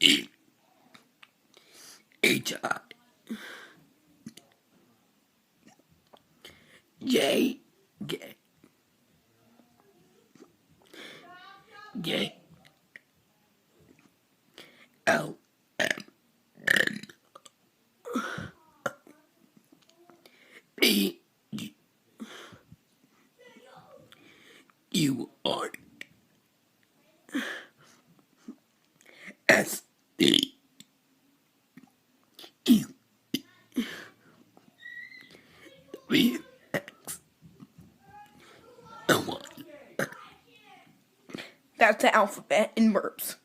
E H I J J J L M N P U R S D U W X Y. That's the alphabet in verbs.